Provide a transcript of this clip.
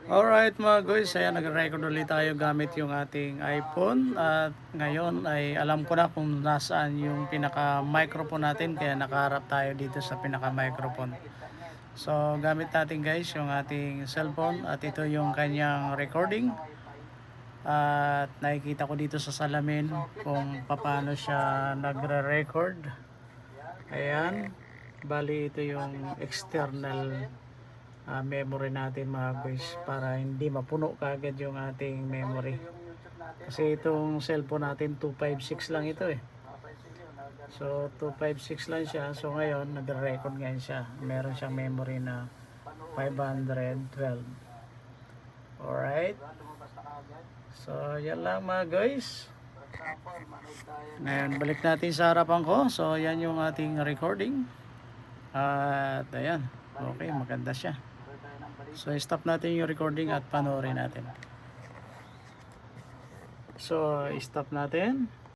Alright mga guys, ayan nag-record ulit tayo gamit yung ating iPhone at ngayon ay alam ko na kung nasaan yung pinaka-microphone natin kaya nakaharap tayo dito sa pinaka-microphone. So gamit natin guys yung ating cellphone at ito yung kanyang recording at nakikita ko dito sa salamin kung paano siya nagre-record. Ayan, bali ito yung external memory natin mga guys para hindi mapuno kaagad yung ating memory kasi itong cellphone natin 256 lang ito so 256 lang siya, so ngayon nagre-record ngayon siya, meron siyang memory na 512. Alright, so yan lang mga guys. Ngayon balik natin sa harapan ko, so yan yung ating recording at ayan, okay, maganda siya. So stop natin yung recording at panoorin natin. So stop natin.